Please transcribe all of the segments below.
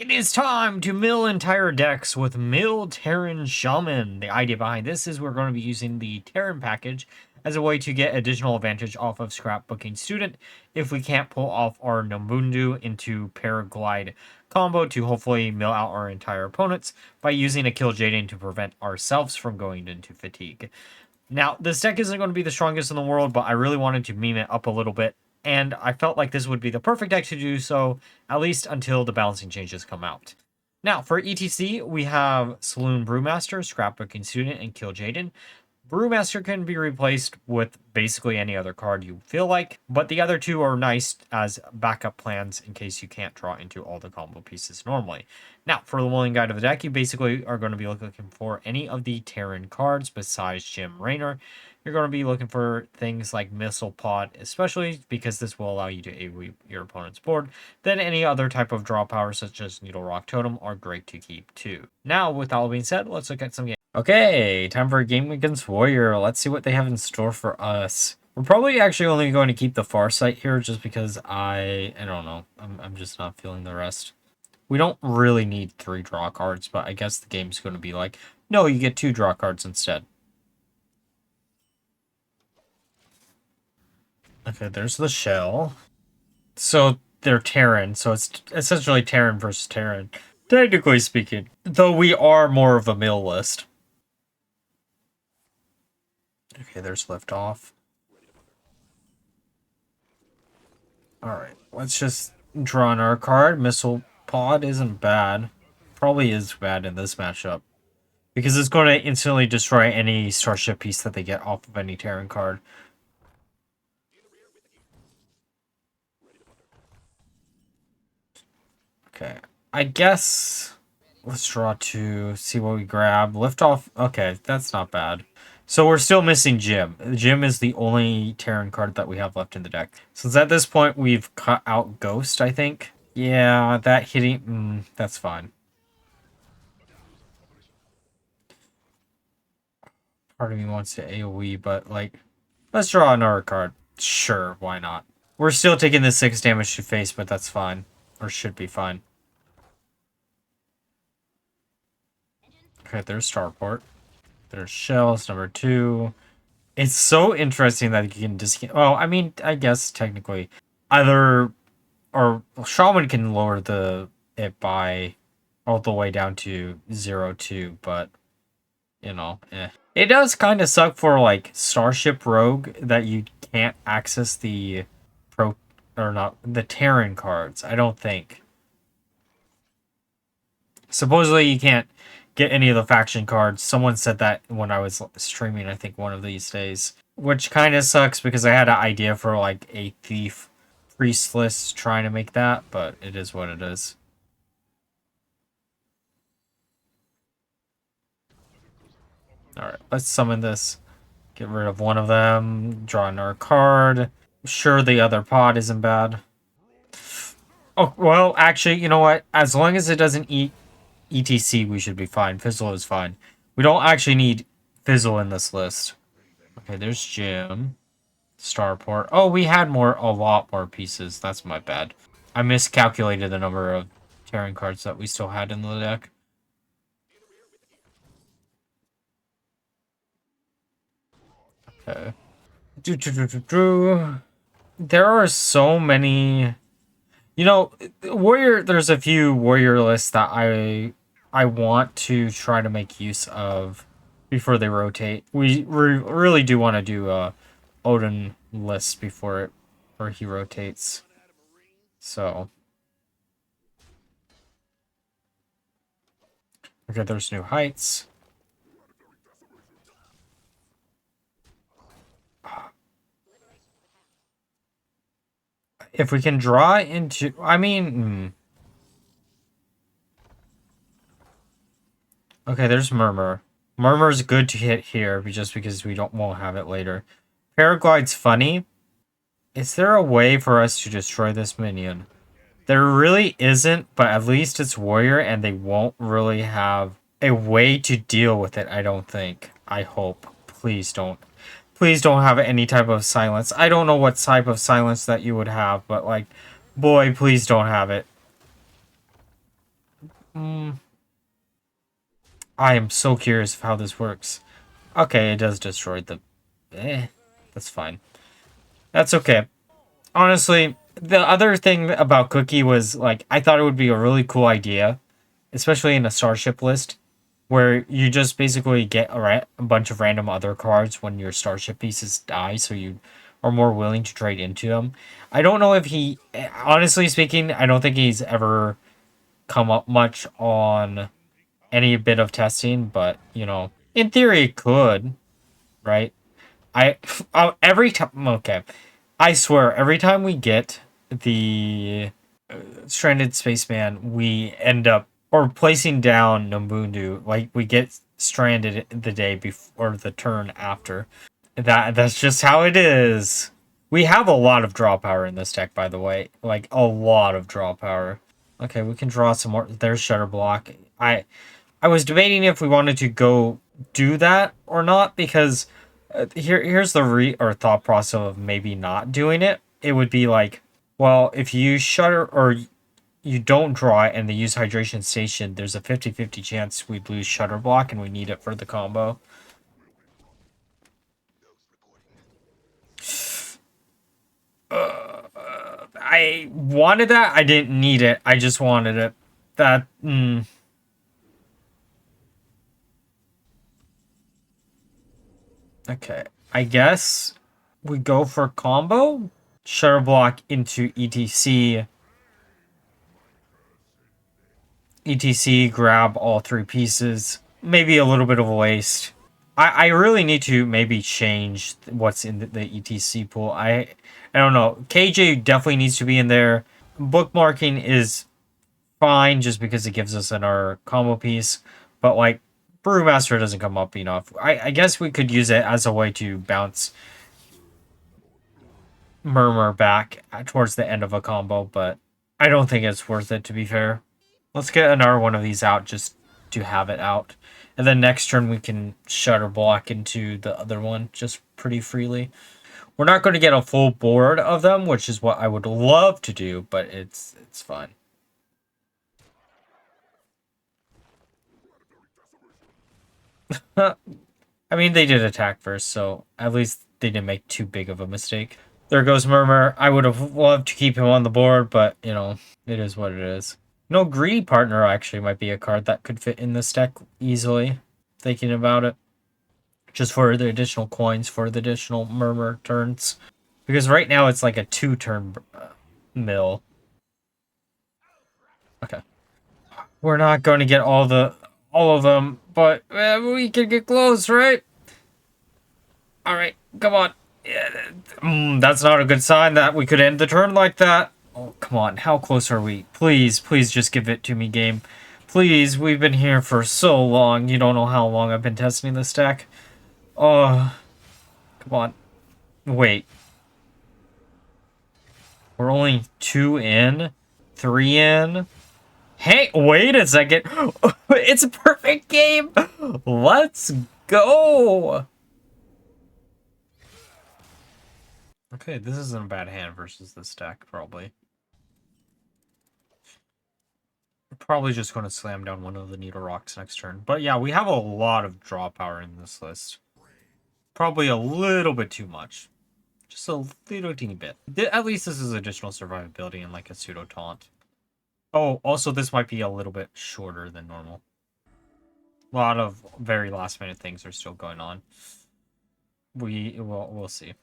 It is time to mill entire decks with Mill Tauren Shaman. The idea behind this is we're going to be using the Terran package as a way to get additional advantage off of Scrapbooking Student if we can't pull off our Nambundu into Paraglide combo to hopefully mill out our entire opponents by using a Kil'jaeden to prevent ourselves from going into fatigue. Now, this deck isn't going to be the strongest in the world, but I really wanted to meme it up a little bit, and I felt like this would be the perfect deck to do so, at least until the balancing changes come out. Now, for ETC, we have Saloon Brewmaster, Scrapbooking Student, and Kil'jaeden. Brewmaster can be replaced with basically any other card you feel like, but the other two are nice as backup plans in case you can't draw into all the combo pieces normally. Now, for the Mulligan guide of the deck, you basically are going to be looking for any of the Terran cards besides Jim Raynor. You're going to be looking for things like Missile Pod, especially because this will allow you to AoE your opponent's board. Then any other type of draw power, such as Needle Rock Totem, are great to keep too. Now, with all being said, let's look at some games. Okay, time for a game against Warrior. Let's see what they have in store for us. We're probably actually only going to keep the Farsight here just because I don't know. I'm just not feeling the rest. We don't really need 3 draw cards, but I guess the game's going to be like, no, you get 2 draw cards instead. Okay, there's the shell. So they're Terran, so it's essentially Terran versus Terran, technically speaking. Though we are more of a mill list. Okay, there's Liftoff. Alright, let's just draw another card. Missile Pod isn't bad. Probably is bad in this matchup. Because it's going to instantly destroy any Starship piece that they get off of any Terran card. Okay, I guess let's draw 2, see what we grab. Liftoff, okay, that's not bad. So we're still missing Jim. Jim is the only Terran card that we have left in the deck. Since at this point we've cut out Ghost, I think. Yeah, that hitting, that's fine. Part of me wants to AoE, but like, let's draw another card. Sure, why not? We're still taking the 6 damage to face, but that's fine. Or should be fine. Okay, there's Starport. There's Shells, number 2. It's so interesting that you can discount. Well, I mean, I guess technically either or Shaman can lower it by all the way down to 0-2, but you know, It does kind of suck for like Starship Rogue that you can't access the the Terran cards. I don't think. Supposedly you can't get any of the faction cards. Someone said that when I was streaming, I think one of these days. Which kind of sucks because I had an idea for like a Thief Priest list trying to make that, but it is what it is. Alright, let's summon this. Get rid of one of them. Draw another card. Sure, the other pod isn't bad. Oh, well, actually, you know what? As long as it doesn't eat ETC, we should be fine. Fizzle is fine. We don't actually need Fizzle in this list. Okay, there's Jim. Starport. Oh, we had a lot more pieces. That's my bad. I miscalculated the number of Terran cards that we still had in the deck. Okay. There are so many. You know, there's a few Warrior lists that I want to try to make use of before they rotate. We really do want to do Odin list before he rotates. So. Okay, there's New Heights. If we can draw into... I mean... Okay, there's Murmur. Murmur's good to hit here, just because we won't have it later. Paraglide's funny. Is there a way for us to destroy this minion? There really isn't, but at least it's Warrior, and they won't really have a way to deal with it, I don't think. I hope. Please don't. Please don't have any type of silence. I don't know what type of silence that you would have, but like, boy, please don't have it. I am so curious of how this works. Okay, it does destroy the... that's fine. That's okay. Honestly, the other thing about Cookie was, like, I thought it would be a really cool idea, especially in a Starship list, where you just basically get a bunch of random other cards when your Starship pieces die, so you are more willing to trade into them. I don't know if he... Honestly speaking, I don't think he's ever come up much on any bit of testing, but, you know, in theory it could, right? I every time, okay, I swear every time we get the stranded spaceman, we end up or placing down Nambundu, like we get stranded the day before or the turn after. That's just how it is. We have a lot of draw power in this deck, by the way, like a lot of draw power. Okay, we can draw some more. There's Shutter Block. I was debating if we wanted to go do that or not, because here's the thought process of maybe not doing it. It would be like, well, if you shutter or you don't draw it and they use Hydration Station, there's a 50-50 chance we'd lose Shutter Block and we need it for the combo. I wanted that. I didn't need it. I just wanted it. That. Okay. I guess we go for combo. Shutter Block into ETC. ETC, grab all three pieces. Maybe a little bit of a waste. I really need to maybe change what's in the ETC pool. I don't know. KJ definitely needs to be in there. Bookmarking is fine just because it gives us another combo piece. But like Brewmaster doesn't come up enough. I guess we could use it as a way to bounce Murmur back towards the end of a combo, but I don't think it's worth it, to be fair. Let's get another one of these out just to have it out. And then next turn we can Shutter Block into the other one just pretty freely. We're not going to get a full board of them, which is what I would love to do, but it's fine. I mean, they did attack first, so at least they didn't make too big of a mistake. There goes Murmur. I would have loved to keep him on the board, but, you know, it is what it is. No, Greedy Partner actually might be a card that could fit in this deck easily, thinking about it. Just for the additional coins, for the additional Murmur turns. Because right now it's like a 2-turn mill. Okay. We're not going to get all of them, but we can get close, right? Alright, come on. Yeah, that's not a good sign that we could end the turn like that. Oh, come on. How close are we? Please, please just give it to me, game. Please, we've been here for so long. You don't know how long I've been testing this deck. Oh, come on. Wait. We're only 2 in? 3 in? Hey, wait a second. It's a perfect game. Let's go. Okay, this isn't a bad hand versus this deck, probably. Probably just going to slam down one of the Needle Rocks next turn. But yeah, we have a lot of draw power in this list. Probably a little bit too much. Just a little teeny bit. At least this is additional survivability and like a pseudo taunt. Oh, also this might be a little bit shorter than normal. A lot of very last minute things are still going on. We'll see.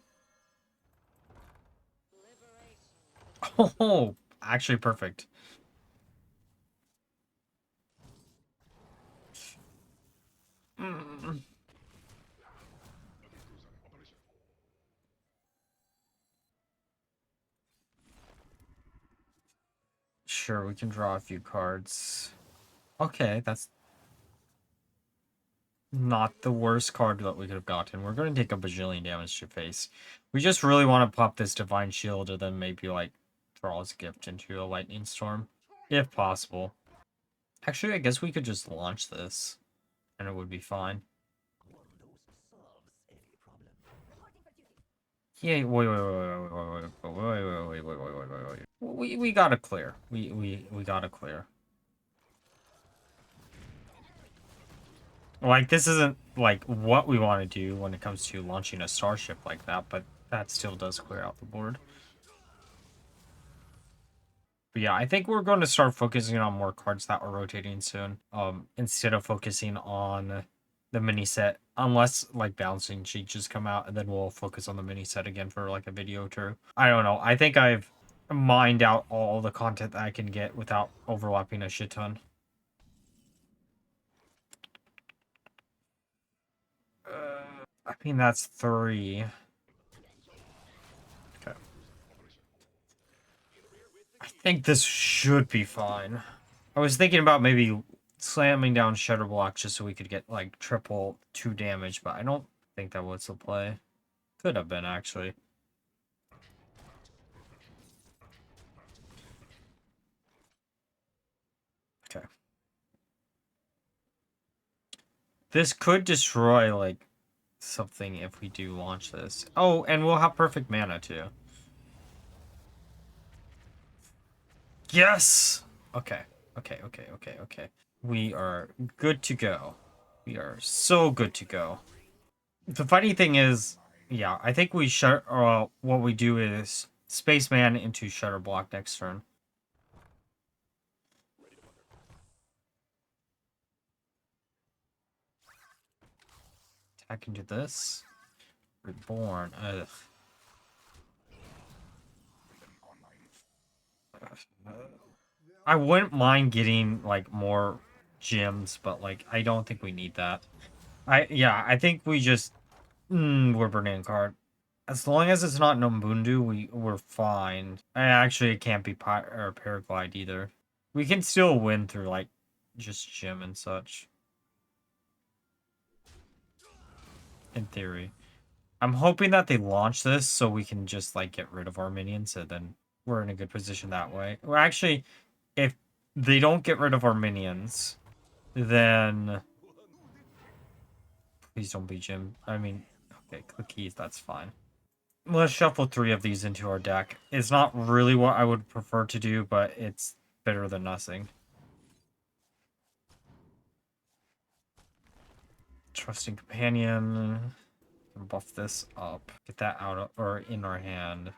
Oh, actually perfect. Sure, we can draw a few cards. Okay, that's not the worst card that we could have gotten. We're going to take a bajillion damage to face. We just really want to pop this Divine Shield and then maybe, like, Thrall's Gift into a Lightning Storm. If possible. Actually, I guess we could just launch this. And it would be fine. Yeah, wait. We gotta clear. We gotta clear. Like, this isn't, like, what we want to do when it comes to launching a Starship like that, but that still does clear out the board. But yeah, I think we're going to start focusing on more cards that are rotating soon, instead of focusing on the mini set, unless, like, bouncing changes come out, and then we'll focus on the mini set again for, like, a video or two. I don't know. I think I've mined out all the content that I can get without overlapping a shit ton. I mean, that's 3. Okay. I think this should be fine. I was thinking about maybe slamming down Shadow Block just so we could get, like, triple 2 damage, but I don't think that was the play. Could have been, actually. Okay. This could destroy, like, something if we do launch this. Oh, and we'll have perfect mana, too. Yes! Okay. Okay. We are good to go. We are so good to go. The funny thing is, yeah, I think we what we do is Spaceman into Shutter Block next turn. Attack into this. Reborn. Ugh. I wouldn't mind getting, like, more gems, but, like, I don't think we need that. I think we just we're burning a card. As long as it's not Nombundu, we're fine. Actually, it can't be or Paraglide either. We can still win through, like, just gem and such. In theory. I'm hoping that they launch this so we can just, like, get rid of our minions, and then we're in a good position that way. Well, actually, if they don't get rid of our minions, then please don't be Jim. I mean, okay, click keys, that's fine. Let's shuffle 3 of these into our deck. It's not really what I would prefer to do, but it's better than nothing. Trusting Companion. Buff this up. Get that out of, or in our hand.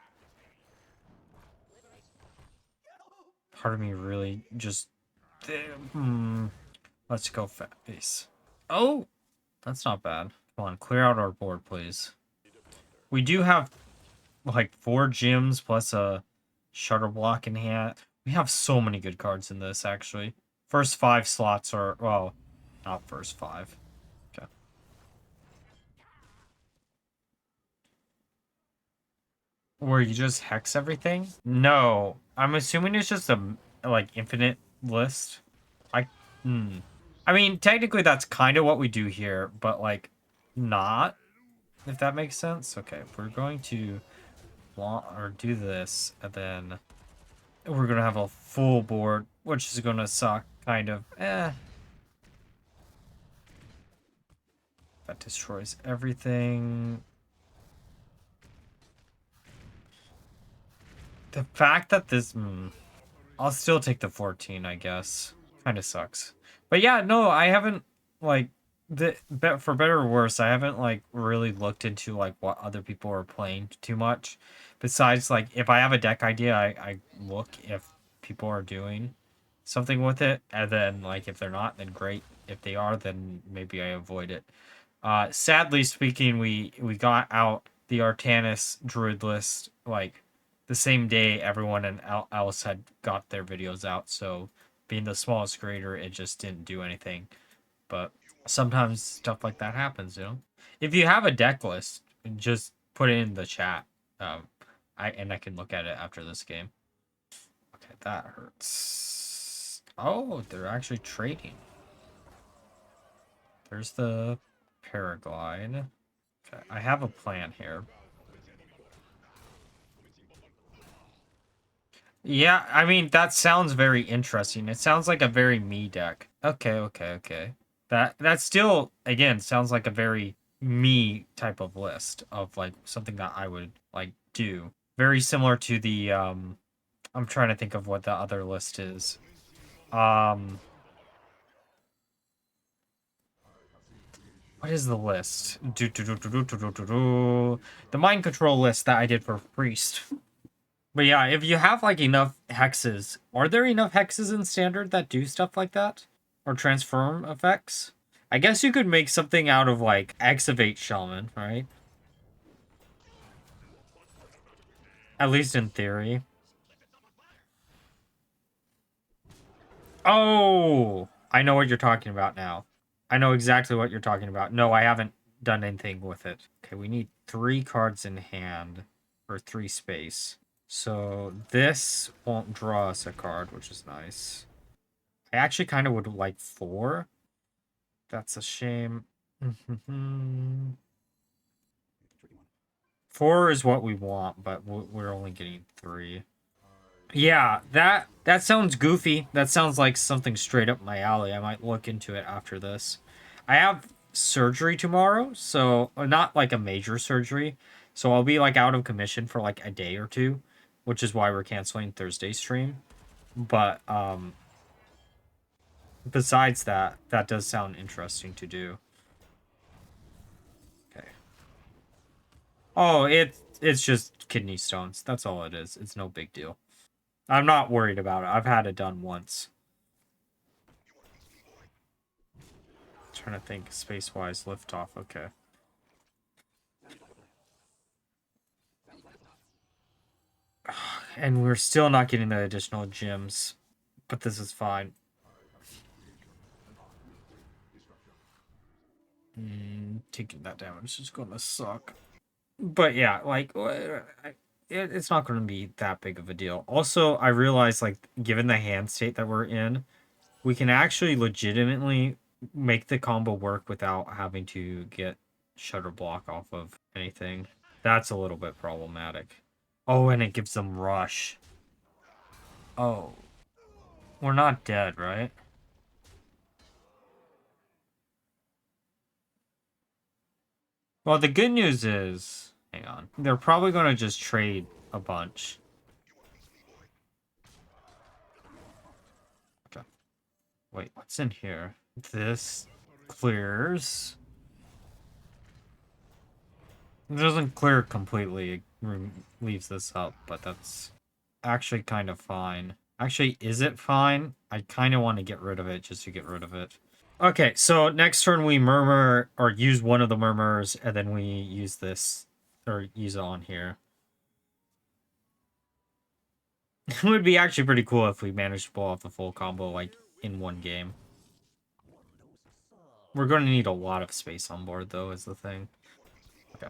Part of me really just... Let's go face. Oh! That's not bad. Come on, clear out our board, please. We do have, like, 4 gems plus a Shutter Block in hand. We have so many good cards in this, actually. First 5 slots are... Well, not first 5. Okay. Where you just hex everything? No. I'm assuming it's just a, like, infinite list. I mean, technically that's kind of what we do here, but, like, not, if that makes sense. Okay, we're going to do this, and then we're gonna have a full board, which is gonna suck, kind of. That destroys everything. The fact that this... I'll still take the 14, I guess. Kind of sucks. But yeah, no, I haven't, like, for better or worse, I haven't, like, really looked into, like, what other people are playing too much. Besides, like, if I have a deck idea, I look if people are doing something with it, and then, like, if they're not, then great. If they are, then maybe I avoid it. Sadly speaking, we got out the Artanis Druid list, like, the same day everyone else had got their videos out, so being the smallest creator, it just didn't do anything. But sometimes stuff like that happens, you know? If you have a deck list, just put it in the chat. I can look at it after this game. Okay, that hurts. Oh, they're actually trading. There's the Paraglide. Okay, I have a plan here. Yeah, I mean, that sounds very interesting. It sounds like a very me deck. Okay. That still, again, sounds like a very me type of list of, like, something that I would, like, do. Very similar to the, I'm trying to think of what the other list is. What is the list? The mind control list that I did for Priest. But yeah, if you have like enough hexes, are there enough hexes in Standard that do stuff like that? Or transform effects? I guess you could make something out of like Excavate Shaman, right? At least in theory. Oh! I know what you're talking about now. I know exactly what you're talking about. No, I haven't done anything with it. Okay, we need 3 cards in hand. Or 3 space. So this won't draw us a card, which is nice. I actually kind of would like 4. That's a shame. 4 is what we want, but we're only getting 3. Yeah, that sounds goofy. That sounds like something straight up my alley. I might look into it after this. I have surgery tomorrow, so not like a major surgery. So I'll be like out of commission for like a day or two, which is why we're canceling Thursday's stream. But besides that, that does sound interesting to do. Okay. Oh, it's just kidney stones. That's all it is. It's no big deal. I'm not worried about it. I've had it done once. Trying to think space-wise, liftoff. Okay. And we're still not getting the additional gems, but this is fine. Taking that damage is gonna suck. But yeah, like it's not gonna be that big of a deal. Also, I realize like given the hand state that we're in, we can actually legitimately make the combo work without having to get shutter block off of anything. That's a little bit problematic. Oh, and it gives them rush. Oh. We're not dead, right? Well, the good news is... Hang on. They're probably going to just trade a bunch. Okay. Wait, what's in here? This clears. It doesn't clear completely. It leaves this up, but that's actually kind of fine. Actually, is it fine? I kind of want to get rid of it just to get rid of it. Okay, so next turn we murmur, or use one of the murmurs, and then we use this, or use it on here. It would be actually pretty cool if we managed to pull off the full combo, like, in one game. We're going to need a lot of space on board, though, is the thing. Okay.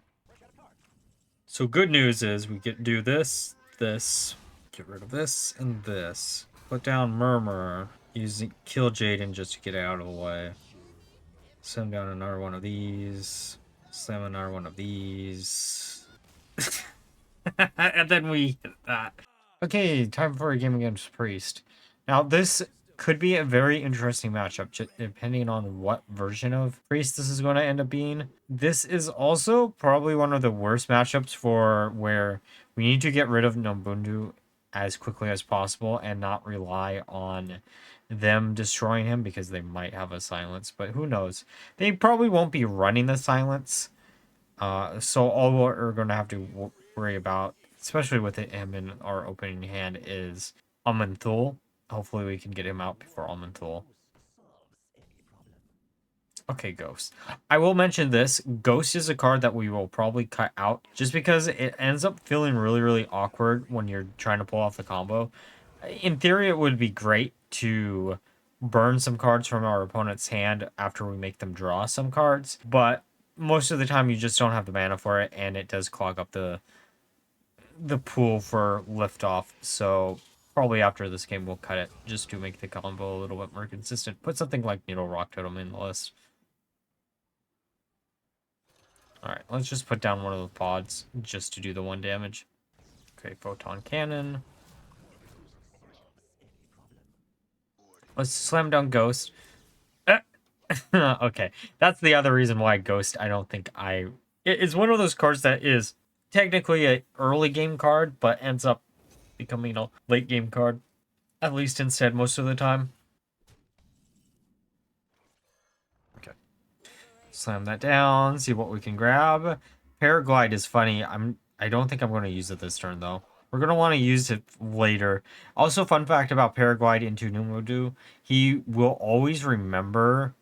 So good news is we do this, get rid of this, and this. Put down Murmur, using Kil'jaeden just to get it out of the way. Send down another one of these. Slam another one of these. And then we hit that. Okay, time for a game against Priest. Now, this could be a very interesting matchup, depending on what version of Priest this is going to end up being. This is also probably one of the worst matchups for where we need to get rid of Nobundu as quickly as possible and not rely on them destroying him because they might have a silence, but who knows. They probably won't be running the silence. So all we're going to have to worry about, especially with him in our opening hand, is Aman'Thul. Hopefully we can get him out before Aman'Thul. Okay, Ghost. I will mention this. Ghost is a card that we will probably cut out just because it ends up feeling really, really awkward when you're trying to pull off the combo. In theory, it would be great to burn some cards from our opponent's hand after we make them draw some cards, but most of the time you just don't have the mana for it, and it does clog up the pool for liftoff. So probably after this game we'll cut it just to make the combo a little bit more consistent. Put something like Needle Rock Totem in the list. Alright, let's just put down one of the pods just to do the 1 damage. Okay, Photon Cannon. Let's slam down Ghost. Okay, that's the other reason why Ghost, I don't think it's one of those cards that is technically an early game card, but ends up becoming a late game card, at least instead most of the time. Okay. Slam that down, see what we can grab. Paraglide is funny. I don't think I'm going to use it this turn though. We're going to want to use it later. Also, fun fact about Paraglide into Numudu, he will always remember,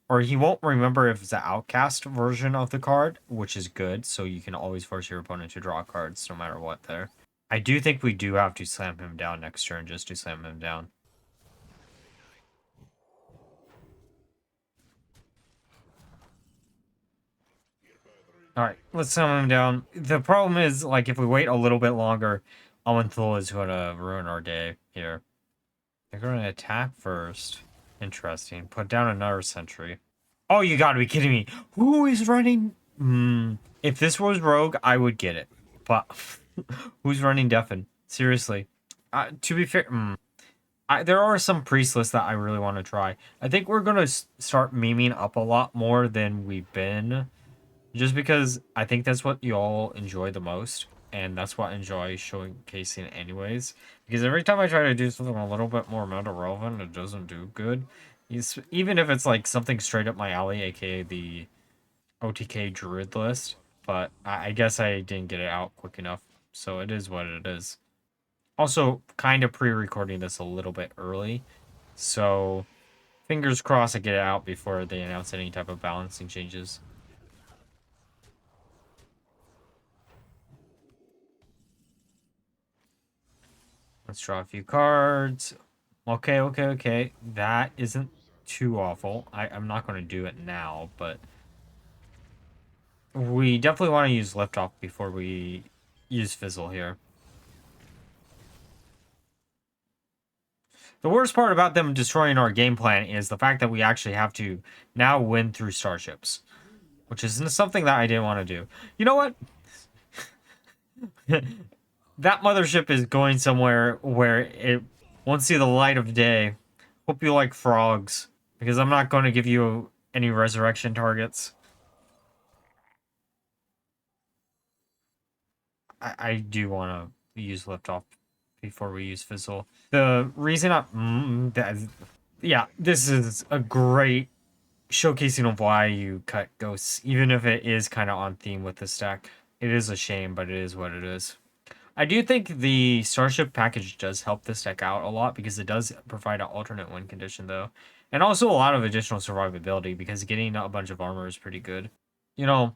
or he won't remember if it's the outcast version of the card, which is good, so you can always force your opponent to draw cards no matter what there. I do think we do have to slam him down next turn just to slam him down. Alright, let's slam him down. The problem is, like, if we wait a little bit longer, Amanthul is going to ruin our day here. They're going to attack first. Interesting. Put down another sentry. Oh, you gotta be kidding me. Who is running? If this was Rogue, I would get it. But who's running Deafen? Seriously. To be fair, there are some priest lists that I really want to try. I think we're going to start memeing up a lot more than we've been. Just because I think that's what you all enjoy the most. And that's what I enjoy showcasing anyways. Because every time I try to do something a little bit more meta relevant, it doesn't do good. Even if it's like something straight up my alley, aka the OTK Druid list. But I guess I didn't get it out quick enough. So it is what it is. Also, kind of pre-recording this a little bit early. So, fingers crossed I get it out before they announce any type of balancing changes. Let's draw a few cards. Okay. That isn't too awful. I'm not going to do it now, but we definitely want to use Liftoff before we use Fizzle here. The worst part about them destroying our game plan is the fact that we actually have to now win through Starships, which is something that I didn't want to do. You know what? That mothership is going somewhere where it won't see the light of day. Hope you like frogs, because I'm not going to give you any resurrection targets. I do want to use Liftoff before we use Fizzle. The reason yeah, this is a great showcasing of why you cut ghosts, even if it is kind of on theme with this deck. It is a shame, but it is what it is. I do think the Starship package does help this deck out a lot because it does provide an alternate win condition, though. And also a lot of additional survivability because getting a bunch of armor is pretty good. You know,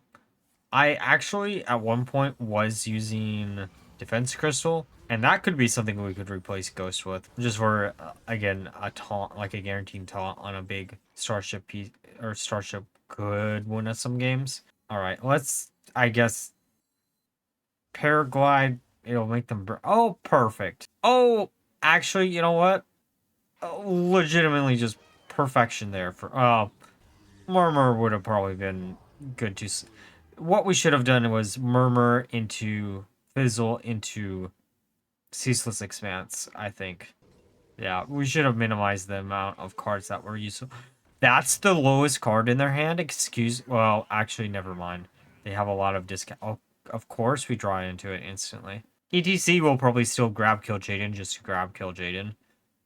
I actually, at one point, was using Defense Crystal, and that could be something we could replace Ghost with. Just for, again, a taunt, like a guaranteed taunt on a big Starship piece, or Starship could win us some games. Alright, let's, I guess, Paraglide. It'll make them... Oh, perfect. Oh, actually, you know what? Legitimately just perfection there. For Murmur would have probably been good to... What we should have done was Murmur into Fizzle into Ceaseless Expanse, I think. Yeah, we should have minimized the amount of cards that were useful. That's the lowest card in their hand. Well, actually, never mind. They have a lot of discount. Oh, of course, we draw into it instantly. ETC will probably still grab Kil'jaeden just to grab Kil'jaeden.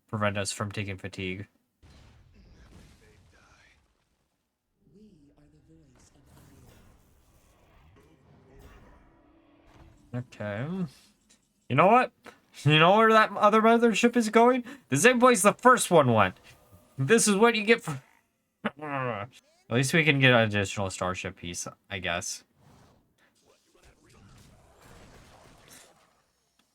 Prevent us from taking fatigue. Okay. You know what? You know where that other mothership is going? The same place the first one went. This is what you get for... At least we can get an additional Starship piece, I guess.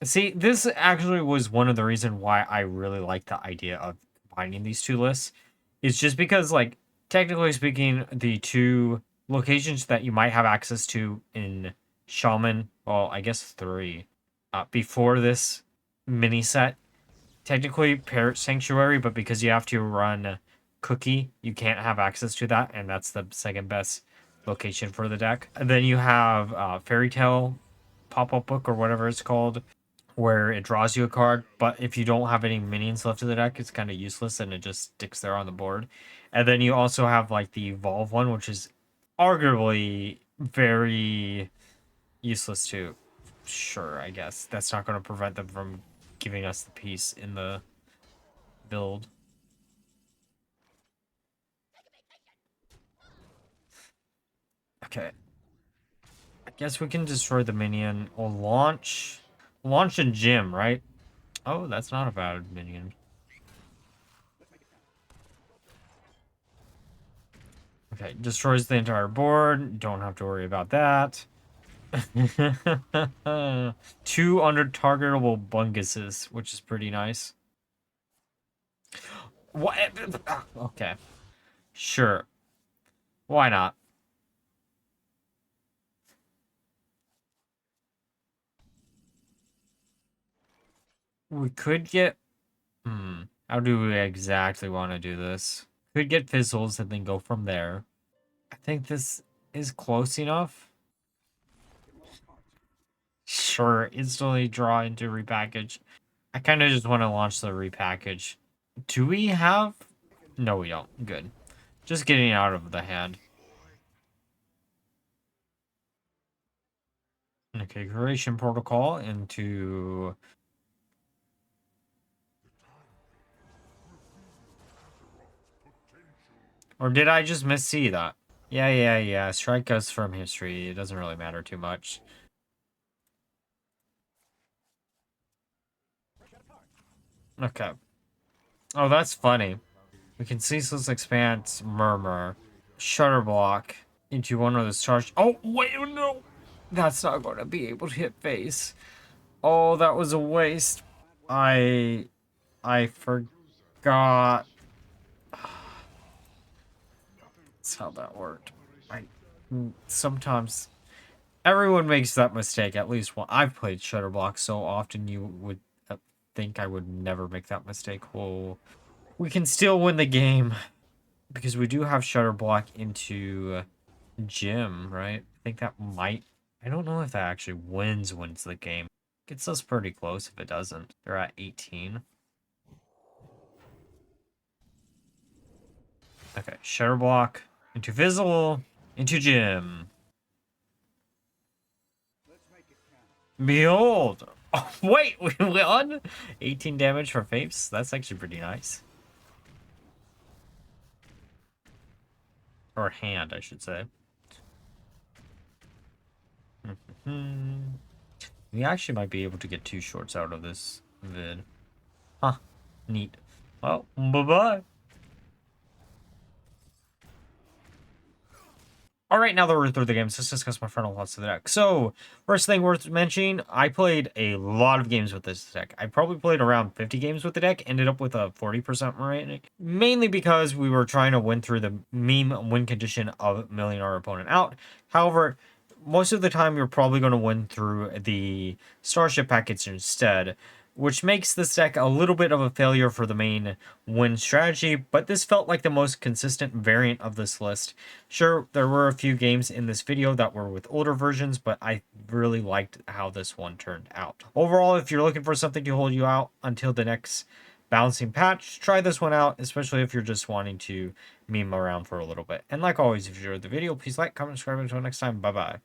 See, this actually was one of the reasons why I really like the idea of combining these two lists. It's just because, like, technically speaking, the two locations that you might have access to in Shaman, well, I guess 3, before this mini set, technically Parrot Sanctuary, but because you have to run Cookie, you can't have access to that, and that's the second best location for the deck. And then you have Fairy Tale pop-up book or whatever it's called, where it draws you a card, but if you don't have any minions left in the deck, it's kind of useless and it just sticks there on the board. And then you also have like the Evolve one, which is arguably very useless too. Sure, I guess. That's not going to prevent them from giving us the piece in the build. Okay. I guess we can destroy the minion or launch a gym, right? Oh, that's not a bad minion. Okay, destroys the entire board. Don't have to worry about that. 2 under targetable bunguses, which is pretty nice. What? Okay. Sure. Why not? We could get... How do we exactly want to do this? Could get fizzles and then go from there. I think this is close enough. Sure, instantly draw into repackage. I kind of just want to launch the repackage. Do we have... No, we don't. Good. Just getting out of the hand. Okay, creation protocol into... Or did I just miss-see that? Yeah. Strike us from history. It doesn't really matter too much. Okay. Oh, that's funny. We can ceaseless expanse murmur. Shutter block into one of the stars. Oh, wait, no! That's not going to be able to hit face. Oh, that was a waste. I forgot. That's how that worked. Sometimes everyone makes that mistake at least one. I've played Shutterblock so often you would think I would never make that mistake. Oh, we can still win the game because we do have Shutterblock into Gym, right? I think that might... I don't know if that actually wins the game. Gets us pretty close if it doesn't. They're at 18. Okay, Shutterblock into Fizzle into Gym. Behold! Oh, wait, we won? 18 damage for Faves? That's actually pretty nice. Or hand, I should say. We actually might be able to get 2 shorts out of this vid. Huh. Neat. Well, bye-bye. All right, now that we're through the games, let's discuss my final thoughts of the deck. So, first thing worth mentioning, I played a lot of games with this deck. I probably played around 50 games with the deck, ended up with a 40% rating. Mainly because we were trying to win through the meme win condition of milling our opponent out. However, most of the time you're probably going to win through the Starship package instead, which makes this deck a little bit of a failure for the main win strategy, but this felt like the most consistent variant of this list. Sure, there were a few games in this video that were with older versions, but I really liked how this one turned out. Overall, if you're looking for something to hold you out until the next balancing patch, try this one out, especially if you're just wanting to meme around for a little bit. And like always, if you enjoyed the video, please like, comment, subscribe. Until next time, bye-bye.